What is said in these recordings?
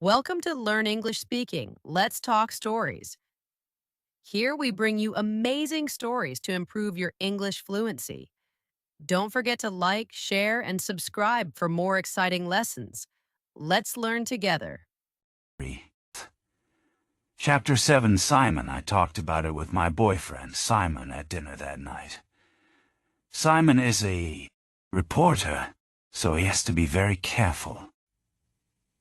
Welcome to Learn English Speaking. Let's talk stories. Here we bring you amazing stories to improve your English fluency. Don't forget to like, share, and subscribe for more exciting lessons. Let's learn together. Chapter 7, Simon. I talked about it with my boyfriend, Simon, at dinner that night. Simon is a reporter, so he has to be very careful.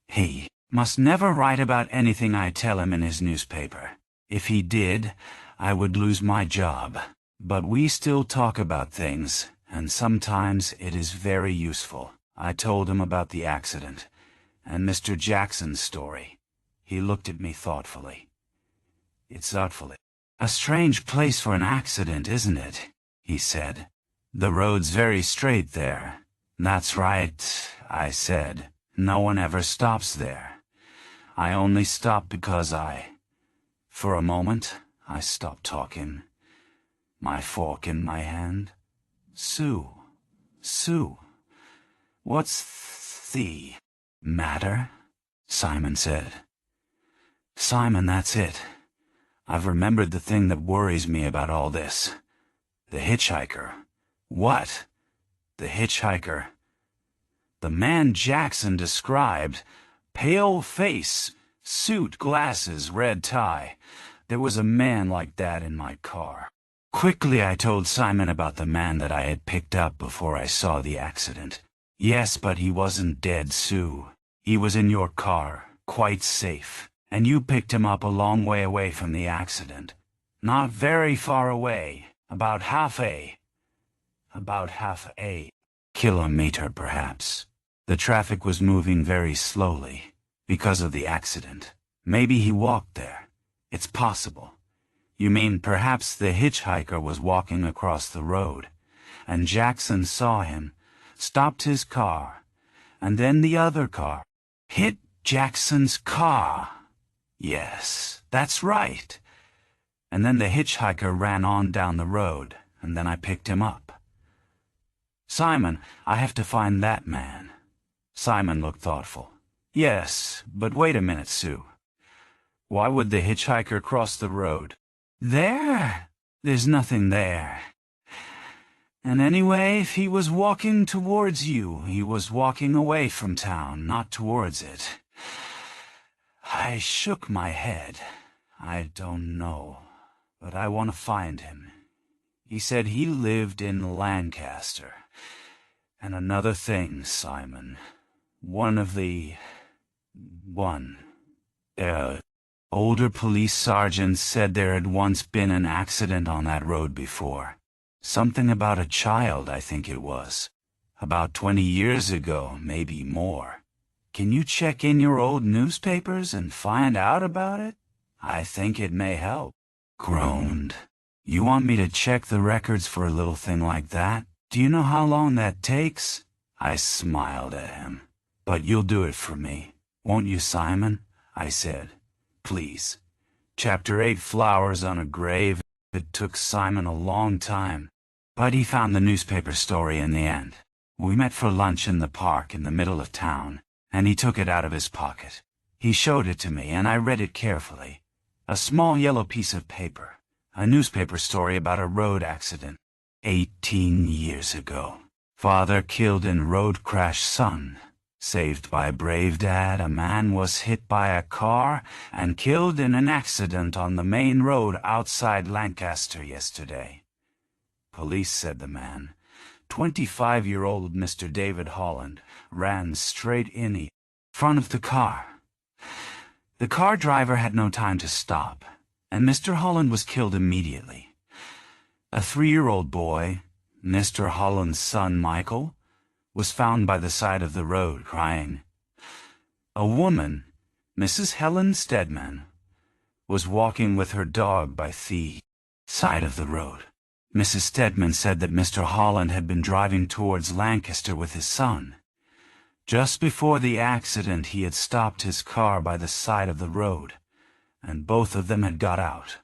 He must never write about anything I tell him in his newspaper. If he did, I would lose my job. But we still talk about things, and sometimes it is very useful. I told him about the accident, and Mr. Jackson's story. He looked at me thoughtfully. It's a strange place for an accident, isn't it? He said. The road's very straight there. That's right, I said. No one ever stops there. I only stop because For a moment, I stopped talking. My fork in my hand. Sue. What's the matter? Simon said. Simon, that's it. I've remembered the thing that worries me about all this. The hitchhiker. What? The hitchhiker. The man Jackson described. Pale face, suit, glasses, red tie. There was a man like that in my car. Quickly I told Simon about the man that I had picked up before I saw the accident. Yes, but he wasn't dead, Sue. He was in your car, quite safe. And you picked him up a long way away from the accident. Not very far away, about half a kilometer, perhaps. The traffic was moving very slowly, because of the accident. Maybe he walked there. It's possible. You mean perhaps the hitchhiker was walking across the road, and Jackson saw him, stopped his car, and then the other car hit Jackson's car. Yes, that's right. And then the hitchhiker ran on down the road, and then I picked him up. Simon, I have to find that man. Simon looked thoughtful. Yes, but wait a minute, Sue. Why would the hitchhiker cross the road? There's nothing there. And anyway, if he was walking towards you, he was walking away from town, not towards it. I shook my head. I don't know, but I want to find him. He said he lived in Lancaster. And another thing, Simon. Older police sergeants said there had once been an accident on that road before. Something about a child, I think it was. About 20 years ago, maybe more. Can you check in your old newspapers and find out about it? I think it may help. Groaned. You want me to check the records for a little thing like that? Do you know how long that takes? I smiled at him. But you'll do it for me, won't you, Simon? I said. Please. Chapter 8, Flowers on a Grave. It took Simon a long time, but he found the newspaper story in the end. We met for lunch in the park in the middle of town, and he took it out of his pocket. He showed it to me, and I read it carefully. A small yellow piece of paper. A newspaper story about a road accident. 18 years ago. Father killed in road crash, son. Saved by brave dad, a man was hit by a car and killed in an accident on the main road outside Lancaster yesterday. Police said the man, 25-year-old Mr. David Holland, ran straight in front of the car. The car driver had no time to stop, and Mr. Holland was killed immediately. A 3-year-old boy, Mr. Holland's son Michael, was found by the side of the road crying. A woman, Mrs. Helen Stedman, was walking with her dog by the side of the road. Mrs. Stedman said that Mr. Holland had been driving towards Lancaster with his son. Just before the accident, he had stopped his car by the side of the road, and both of them had got out.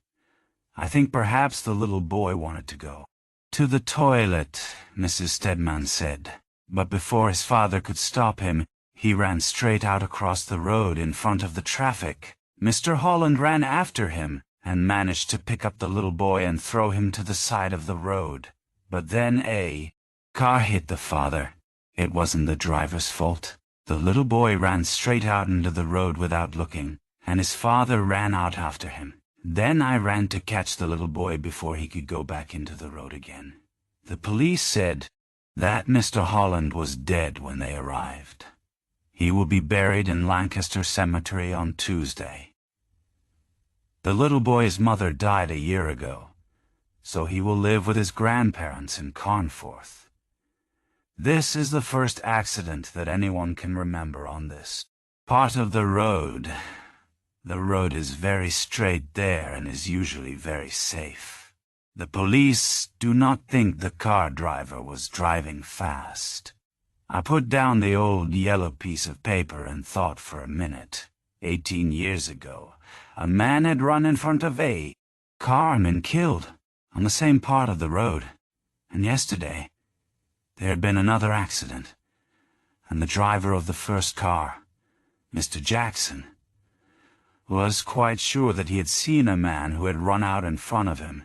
I think perhaps the little boy wanted to go to the toilet, Mrs. Stedman said, but before his father could stop him, He ran straight out across the road in front of the traffic. Mr. Holland ran after him and managed to pick up the little boy and throw him to the side of the road. But then a car hit the father. It wasn't the driver's fault. The little boy ran straight out into the road without looking, and his father ran out after him. Then I ran to catch the little boy before he could go back into the road again. The police said that Mr. Holland was dead when they arrived. He will be buried in Lancaster Cemetery on Tuesday. The little boy's mother died a year ago, so he will live with his grandparents in Carnforth. This is the first accident that anyone can remember on this part of the road. The road is very straight there and is usually very safe. The police do not think the car driver was driving fast. I put down the old yellow piece of paper and thought for a minute. 18 years ago, a man had run in front of a car and been killed on the same part of the road. And yesterday, there had been another accident, and the driver of the first car, Mr. Jackson, was quite sure that he had seen a man who had run out in front of him,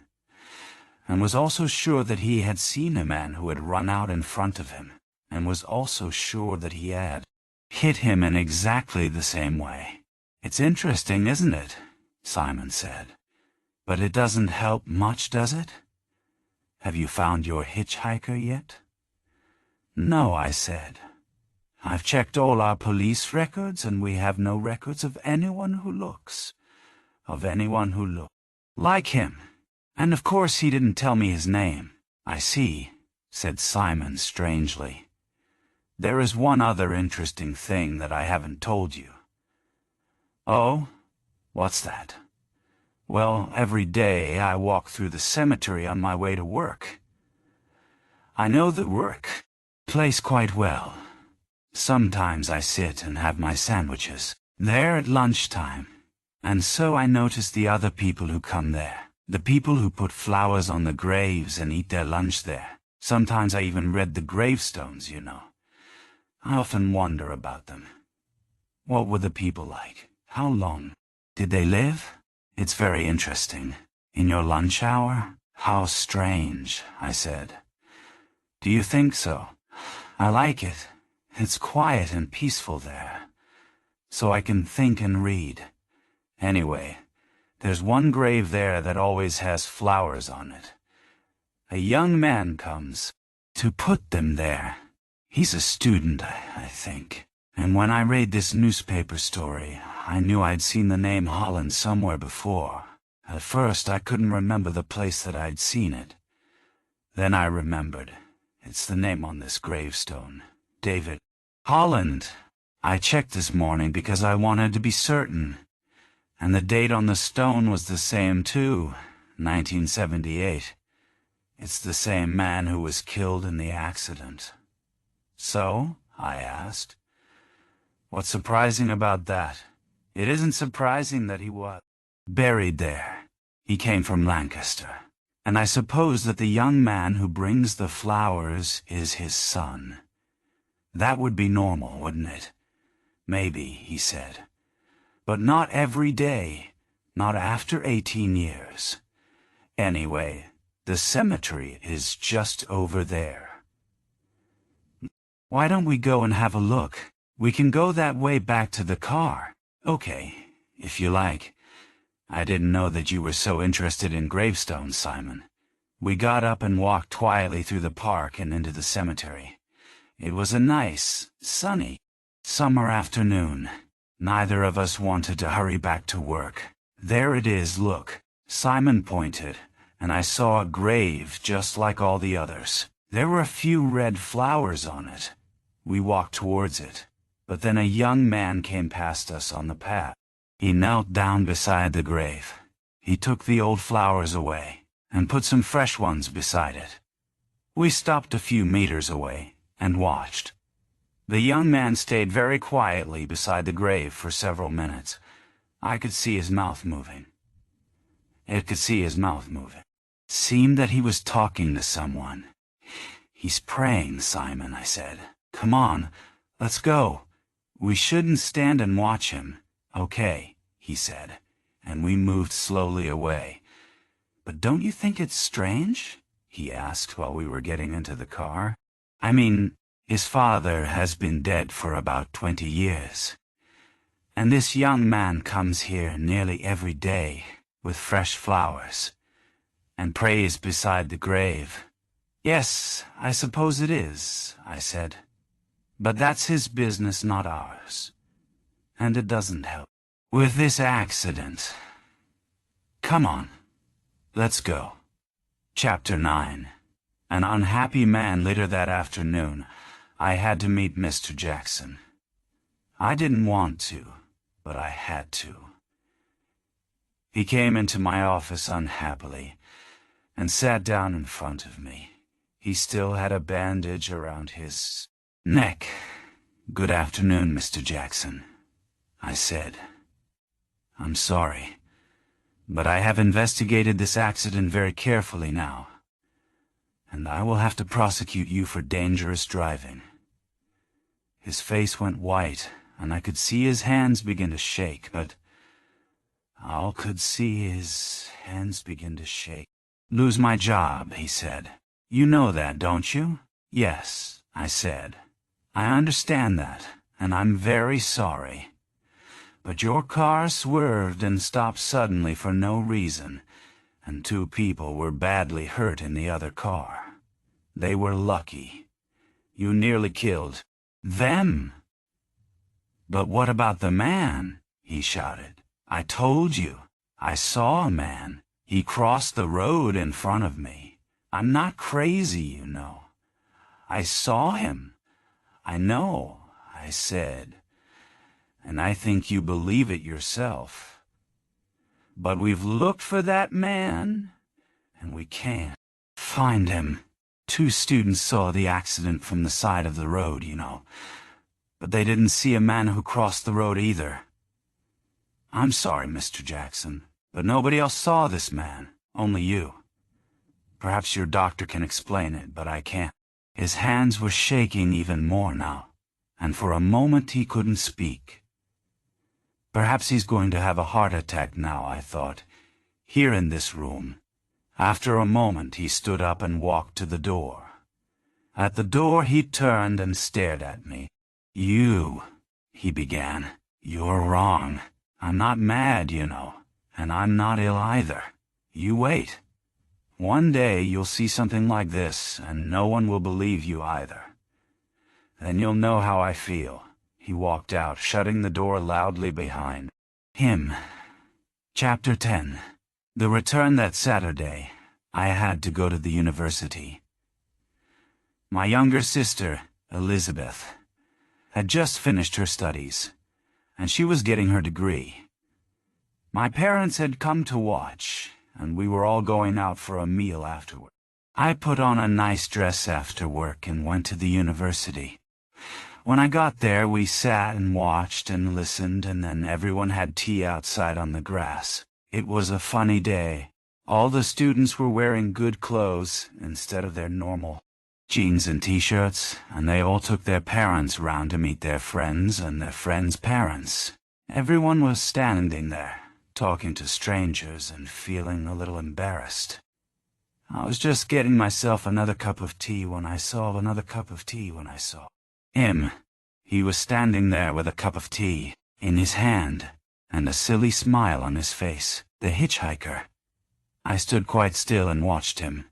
and was also sure that he had seen a man who had run out in front of him, and was also sure that he had hit him in exactly the same way. "It's interesting, isn't it?" Simon said. "But it doesn't help much, does it? Have you found your hitchhiker yet?" "No," I said. "I've checked all our police records, and we have no records of anyone who looks like him. And of course he didn't tell me his name." "I see," said Simon strangely. "There is one other interesting thing that I haven't told you." "Oh? What's that?" "Well, every day I walk through the cemetery on my way to work. I know the work place quite well. Sometimes I sit and have my sandwiches there at lunchtime, and so I notice the other people who come there, the people who put flowers on the graves and eat their lunch there. Sometimes I even read the gravestones, you know. I often wonder about them. What were the people like? How long did they live? It's very interesting. In your lunch hour? How strange," I said. "Do you think so? I like it. It's quiet and peaceful there, so I can think and read. Anyway, there's one grave there that always has flowers on it. A young man comes to put them there. He's a student, I think. And when I read this newspaper story, I knew I'd seen the name Holland somewhere before. At first, I couldn't remember the place that I'd seen it. Then I remembered. It's the name on this gravestone. David Holland. I checked this morning because I wanted to be certain. And the date on the stone was the same too, 1978. It's the same man who was killed in the accident." "So?" I asked. "What's surprising about that?" "It isn't surprising that he was buried there. He came from Lancaster. And I suppose that the young man who brings the flowers is his son. That would be normal, wouldn't it?" "Maybe," he said. "But not every day. Not after 18 years. Anyway, the cemetery is just over there. Why don't we go and have a look? We can go that way back to the car." "Okay, if you like. I didn't know that you were so interested in gravestones, Simon." We got up and walked quietly through the park and into the cemetery. It was a nice, sunny summer afternoon. Neither of us wanted to hurry back to work. "There it is, look." Simon pointed, and I saw a grave just like all the others. There were a few red flowers on it. We walked towards it, but then a young man came past us on the path. He knelt down beside the grave. He took the old flowers away and put some fresh ones beside it. We stopped a few meters away and watched. The young man stayed very quietly beside the grave for several minutes. I could see his mouth moving. Seemed that he was talking to someone. "He's praying, Simon," I said. "Come on, let's go." We shouldn't stand and watch him. Okay, he said, and we moved slowly away. But don't you think it's strange? He asked while we were getting into the car. I mean, his father has been dead for about 20 years. And this young man comes here nearly every day with fresh flowers and prays beside the grave. Yes, I suppose it is, I said. But that's his business, not ours. And it doesn't help with this accident. Come on, let's go. Chapter 9. An unhappy man. Later that afternoon, I had to meet Mr. Jackson. I didn't want to, but I had to. He came into my office unhappily and sat down in front of me. He still had a bandage around his neck. Good afternoon, Mr. Jackson, I said. I'm sorry, but I have investigated this accident very carefully now, and I will have to prosecute you for dangerous driving. His face went white, and I could see his hands begin to shake, but I could see his hands begin to shake. Lose my job, he said. You know that, don't you? Yes, I said. I understand that, and I'm very sorry. But your car swerved and stopped suddenly for no reason, and 2 people were badly hurt in the other car. They were lucky. You nearly killed them. But what about the man? He shouted. I told you. I saw a man. He crossed the road in front of me. I'm not crazy, you know. I saw him. I know, I said. And I think you believe it yourself. But we've looked for that man, and we can't find him. 2 students saw the accident from the side of the road, you know. But they didn't see a man who crossed the road either. I'm sorry, Mr. Jackson, but nobody else saw this man, only you. Perhaps your doctor can explain it, but I can't. His hands were shaking even more now, and for a moment he couldn't speak. Perhaps he's going to have a heart attack now, I thought, here in this room. After a moment he stood up and walked to the door. At the door he turned and stared at me. You, he began. You're wrong. I'm not mad, you know, and I'm not ill either. You wait. One day you'll see something like this, and no one will believe you either. Then you'll know how I feel. He walked out, shutting the door loudly behind him. Chapter 10. The return that Saturday, I had to go to the university. My younger sister, Elizabeth, had just finished her studies, and she was getting her degree. My parents had come to watch, and we were all going out for a meal afterward. I put on a nice dress after work and went to the university. When I got there, we sat and watched and listened, and then everyone had tea outside on the grass. It was a funny day. All the students were wearing good clothes instead of their normal jeans and t-shirts, and they all took their parents round to meet their friends and their friends' parents. Everyone was standing there, talking to strangers and feeling a little embarrassed. I was just getting myself another cup of tea when I saw him. He was standing there with a cup of tea in his hand and a silly smile on his face. The hitchhiker. I stood quite still and watched him.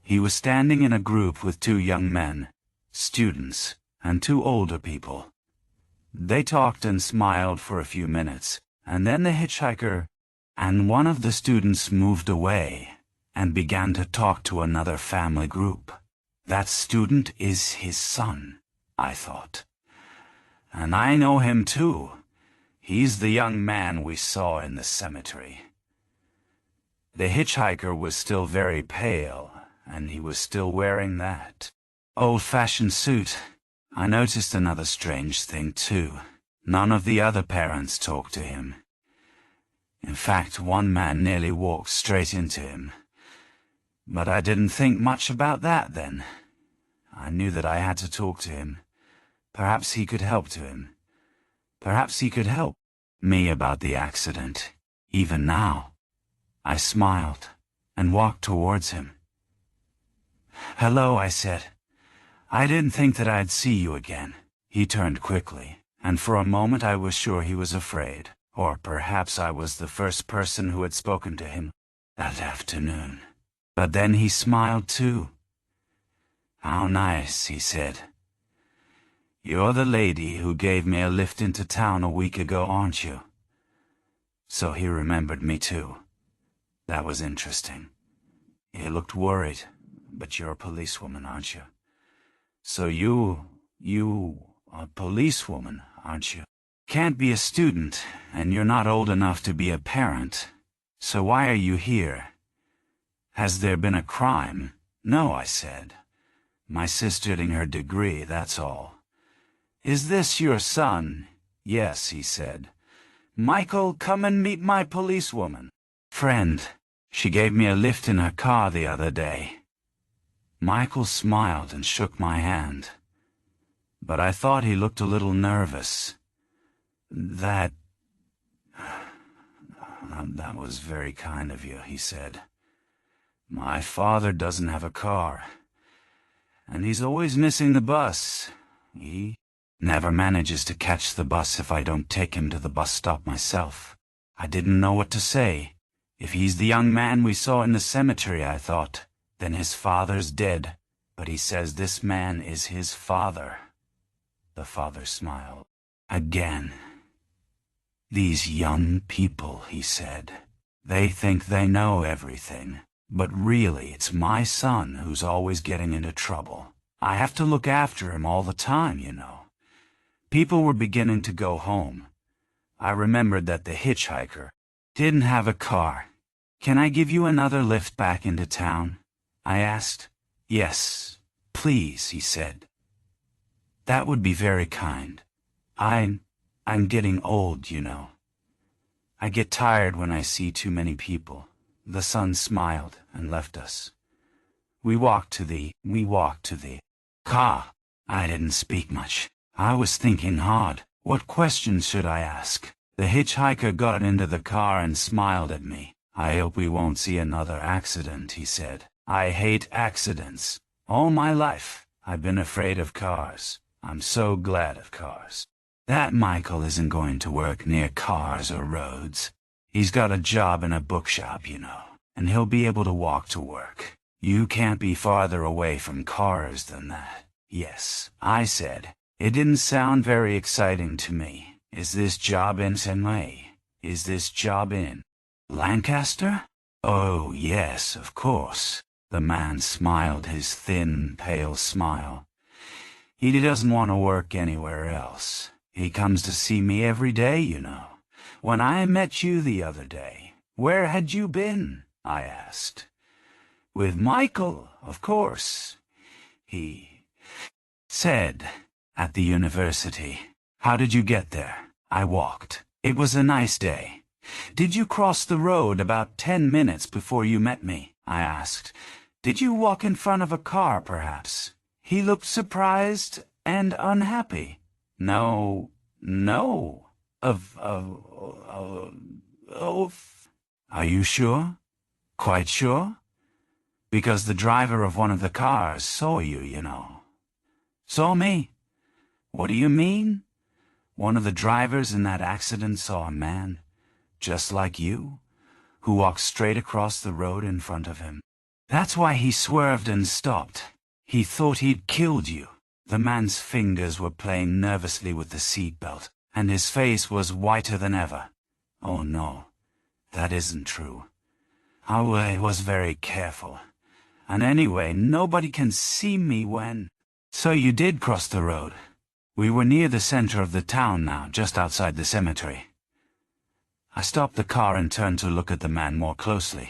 He was standing in a group with 2 young men, students, and 2 older people. They talked and smiled for a few minutes, and then the hitchhiker and one of the students moved away and began to talk to another family group. That student is his son, I thought. And I know him too. He's the young man we saw in the cemetery. The hitchhiker was still very pale, and he was still wearing that old-fashioned suit. I noticed another strange thing, too. None of the other parents talked to him. In fact, one man nearly walked straight into him. But I didn't think much about that then. I knew that I had to talk to him. Perhaps he could help to him. Perhaps he could help me about the accident, even now. I smiled and walked towards him. "Hello," I said. "I didn't think that I'd see you again." He turned quickly, and for a moment I was sure he was afraid, or perhaps I was the first person who had spoken to him that afternoon. But then he smiled too. "How nice," he said. "You're the lady who gave me a lift into town a week ago, aren't you?" So he remembered me too. That was interesting. He looked worried. "But you're a policewoman, aren't you? So you are a policewoman, aren't you? Can't be a student, and you're not old enough to be a parent. So why are you here? Has there been a crime?" "No," I said. "My sister getting her degree, that's all." "Is this your son?" "Yes," he said. "Michael, come and meet my policewoman friend. She gave me a lift in her car the other day." Michael smiled and shook my hand. But I thought he looked a little nervous. That was very kind of you," he said. "My father doesn't have a car, and he's always missing the bus. He never manages to catch the bus if I don't take him to the bus stop myself." I didn't know what to say. If he's the young man we saw in the cemetery, I thought, then his father's dead. But he says this man is his father. The father smiled again. "These young people," he said, "they think they know everything. But really, it's my son who's always getting into trouble. I have to look after him all the time, you know." People were beginning to go home. I remembered that the hitchhiker didn't have a car. "Can I give you another lift back into town?" I asked. "Yes, please," he said. "That would be very kind. I'm getting old, you know. I get tired when I see too many people." The son smiled and left us. We walked to the car. I didn't speak much. I was thinking hard. What questions should I ask? The hitchhiker got into the car and smiled at me. "I hope we won't see another accident," he said. "I hate accidents. All my life, I've been afraid of cars. I'm so glad of cars. That Michael isn't going to work near cars or roads. He's got a job in a bookshop, you know, and he'll be able to walk to work. You can't be farther away from cars than that." "Yes," I said. It didn't sound very exciting to me. "Is this job in Senway? Is this job in Lancaster?" "Oh, yes, of course." The man smiled his thin, pale smile. "He doesn't want to work anywhere else. He comes to see me every day, you know. When I met you the other day, where had you been?" I asked. "With Michael, of course," he said. "At the university." "How did you get there?" "I walked. It was a nice day." "Did you cross the road about 10 minutes before you met me?" I asked. "Did you walk in front of a car, perhaps?" He looked surprised and unhappy. No. Are you sure? Quite sure? Because the driver of one of the cars saw you, you know." "Saw me? What do you mean?" "One of the drivers in that accident saw a man, just like you, who walked straight across the road in front of him. That's why he swerved and stopped. He thought he'd killed you." The man's fingers were playing nervously with the seatbelt, and his face was whiter than ever. "Oh no, that isn't true. I was very careful. And anyway, nobody can see me when—" "So you did cross the road." We were near the center of the town now, just outside the cemetery. I stopped the car and turned to look at the man more closely.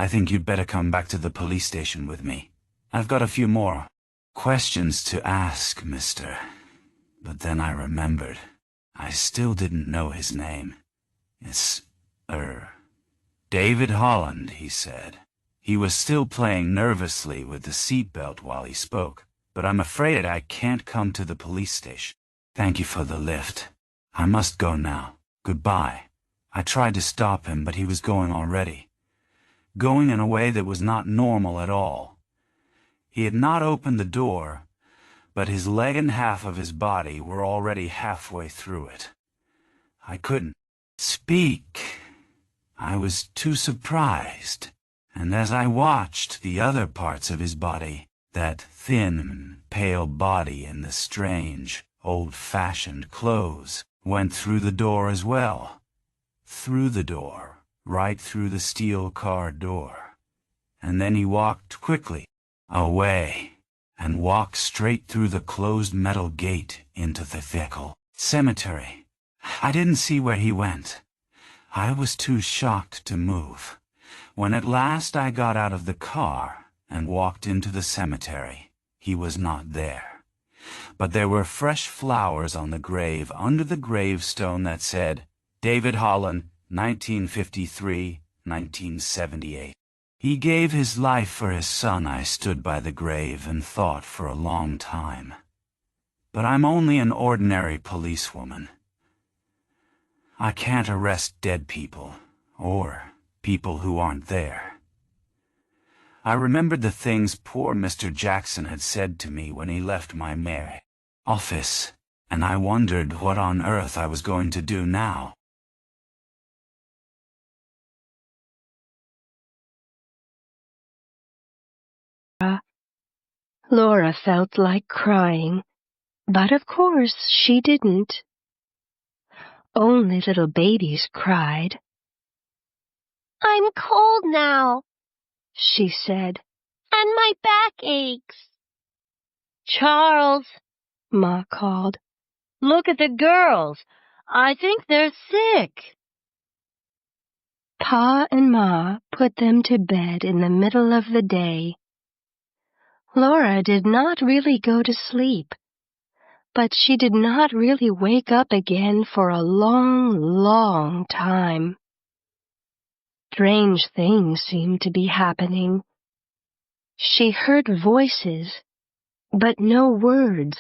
"I think you'd better come back to the police station with me. I've got a few more questions to ask, mister." But then I remembered. I still didn't know his name. "It's, David Holland," he said. He was still playing nervously with the seatbelt while he spoke. "But I'm afraid I can't come to the police station. Thank you for the lift. I must go now. Goodbye. I tried to stop him, but he was going already. Going in a way that was not normal at all. He had not opened the door, but his leg and half of his body were already halfway through it. I couldn't speak. I was too surprised, and as I watched the other parts of his body, that thin, pale body in the strange, old-fashioned clothes, went through the door as well. Through the door, right through the steel car door. And then he walked quickly away, and walked straight through the closed metal gate into the vehicle cemetery. I didn't see where he went. I was too shocked to move. When at last I got out of the car and walked into the cemetery, he was not there. But there were fresh flowers on the grave under the gravestone that said, David Holland, 1953, 1978. He gave his life for his son. I stood by the grave and thought for a long time. But I'm only an ordinary policewoman. I can't arrest dead people, or people who aren't there. I remembered the things poor Mr. Jackson had said to me when he left my mayor's office, and I wondered what on earth I was going to do now. Laura felt like crying, but of course she didn't. Only little babies cried. "I'm cold now," she said, "and my back aches." "Charles," Ma called, "look at the girls. I think they're sick." Pa and Ma put them to bed in the middle of the day. Laura did not really go to sleep, but she did not really wake up again for a long, long time. Strange things seemed to be happening. She heard voices, but no words.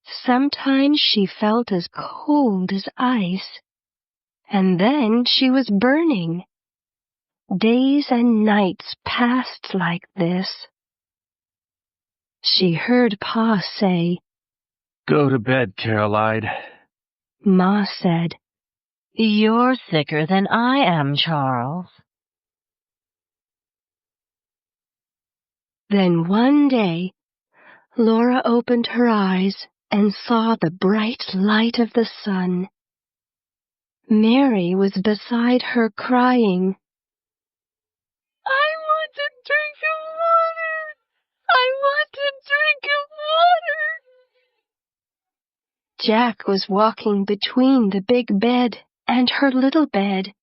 Sometimes she felt as cold as ice, and then she was burning. Days and nights passed like this. She heard Pa say, "Go to bed, Caroline." Ma said, "You're thicker than I am, Charles." Then one day, Laura opened her eyes and saw the bright light of the sun. Mary was beside her crying, "I want a drink of water! I want a drink of water!" Jack was walking between the big bed and her little bed.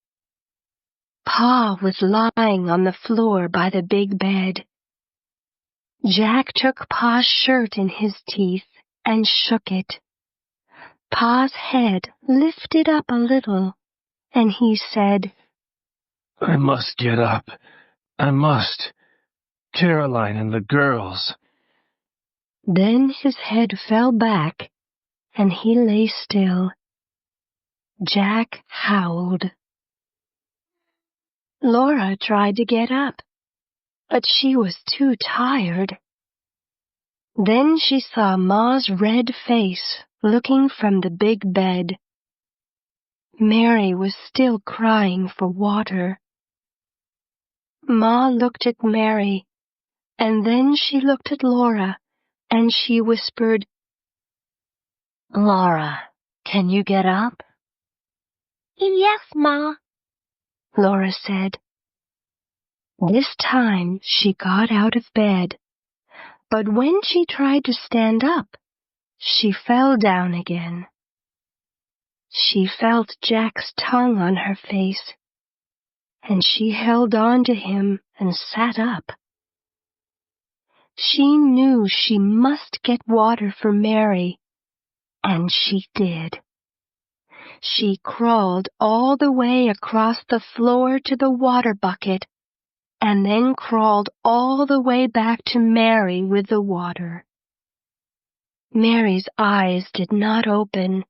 Pa was lying on the floor by the big bed. Jack took Pa's shirt in his teeth and shook it. Pa's head lifted up a little, and he said, "I must get up. I must. Caroline and the girls." Then his head fell back, and he lay still. Jack howled. Laura tried to get up, but she was too tired. Then she saw Ma's red face looking from the big bed. Mary was still crying for water. Ma looked at Mary, and then she looked at Laura, and she whispered, "Laura, can you get up?" "Yes, Ma," Laura said. This time she got out of bed, but when she tried to stand up, she fell down again. She felt Jack's tongue on her face, and she held on to him and sat up. She knew she must get water for Mary, and she did. She crawled all the way across the floor to the water bucket, and then crawled all the way back to Mary with the water. Mary's eyes did not open.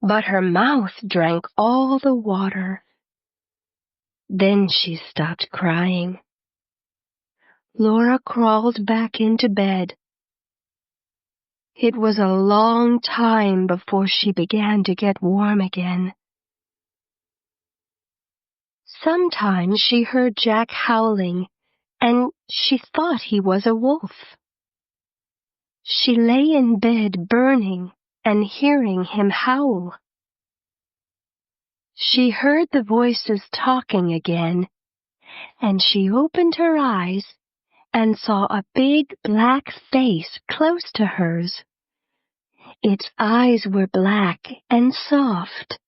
but her mouth drank all the water. Then she stopped crying. Laura crawled back into bed. It was a long time before she began to get warm again. Sometimes she heard Jack howling, and she thought he was a wolf. She lay in bed burning and hearing him howl. She heard the voices talking again, and she opened her eyes and saw a big black face close to hers. Its eyes were black and soft.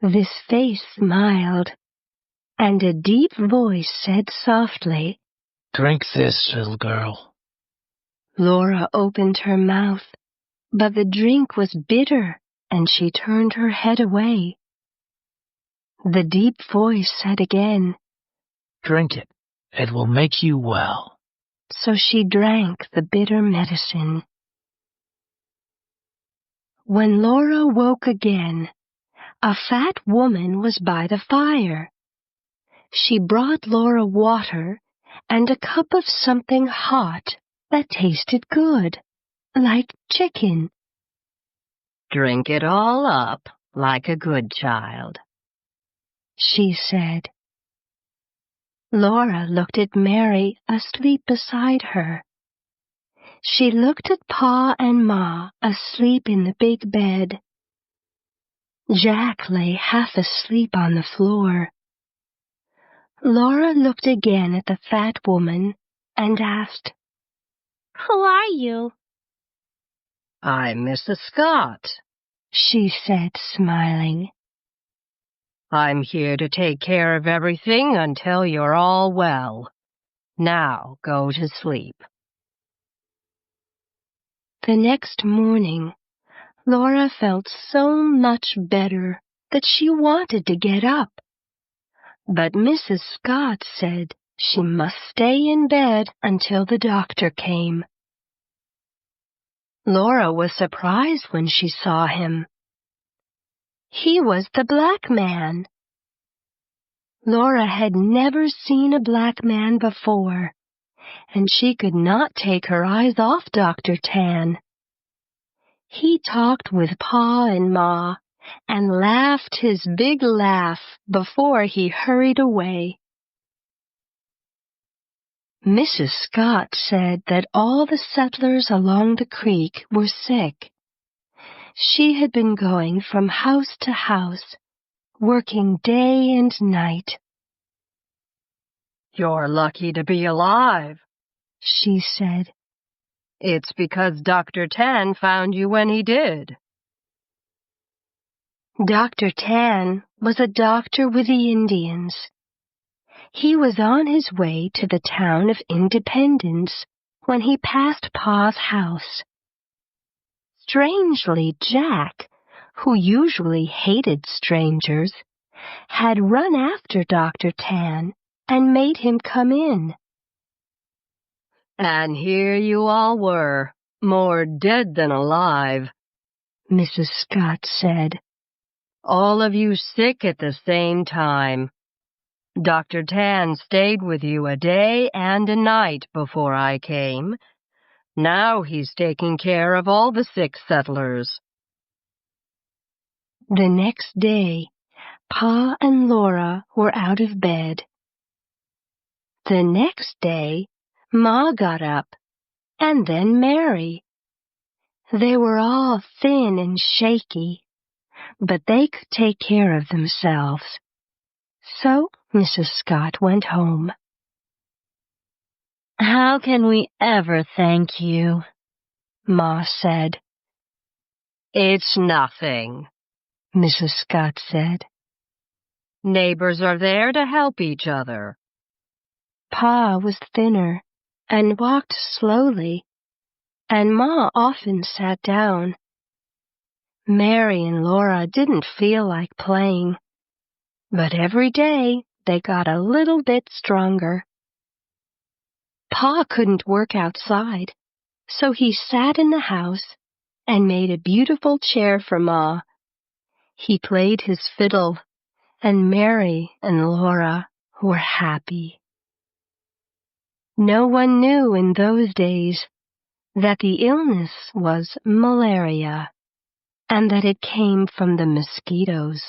This face smiled, and a deep voice said softly, Drink this, little girl. Laura opened her mouth, but the drink was bitter, and she turned her head away. The deep voice said again, Drink it. It will make you well. So she drank the bitter medicine. When Laura woke again, a fat woman was by the fire. She brought Laura water and a cup of something hot that tasted good, like chicken. Drink it all up like a good child, she said. Laura looked at Mary asleep beside her. She looked at Pa and Ma asleep in the big bed. Jack lay half asleep on the floor. Laura looked again at the fat woman and asked, Who are you? I'm Mrs. Scott. She said, smiling. I'm here to take care of everything until you're all well. Now go to sleep. The next morning, Laura felt so much better that she wanted to get up. But Mrs. Scott said she must stay in bed until the doctor came. Laura was surprised when she saw him. He was the black man. Laura had never seen a black man before, and she could not take her eyes off Dr. Tan. He talked with Pa and Ma and laughed his big laugh before he hurried away. Mrs. Scott said that all the settlers along the creek were sick. She had been going from house to house, working day and night. You're lucky to be alive, she said. It's because Dr. Tan found you when he did. Dr. Tan was a doctor with the Indians. He was on his way to the town of Independence when he passed Pa's house. Strangely, Jack, who usually hated strangers, had run after Dr. Tan and made him come in. And here you all were, more dead than alive, Mrs. Scott said. All of you sick at the same time. Dr. Tan stayed with you a day and a night before I came. Now he's taking care of all the sick settlers. The next day, Pa and Laura were out of bed. The next day, Ma got up, and then Mary. They were all thin and shaky, but they could take care of themselves. So Mrs. Scott went home. How can we ever thank you? Ma said. It's nothing, Mrs. Scott said. Neighbors are there to help each other. Pa was thinner and walked slowly, and Ma often sat down. Mary and Laura didn't feel like playing, but every day they got a little bit stronger. Pa couldn't work outside, so he sat in the house and made a beautiful chair for Ma. He played his fiddle, and Mary and Laura were happy. No one knew in those days that the illness was malaria, and that it came from the mosquitoes.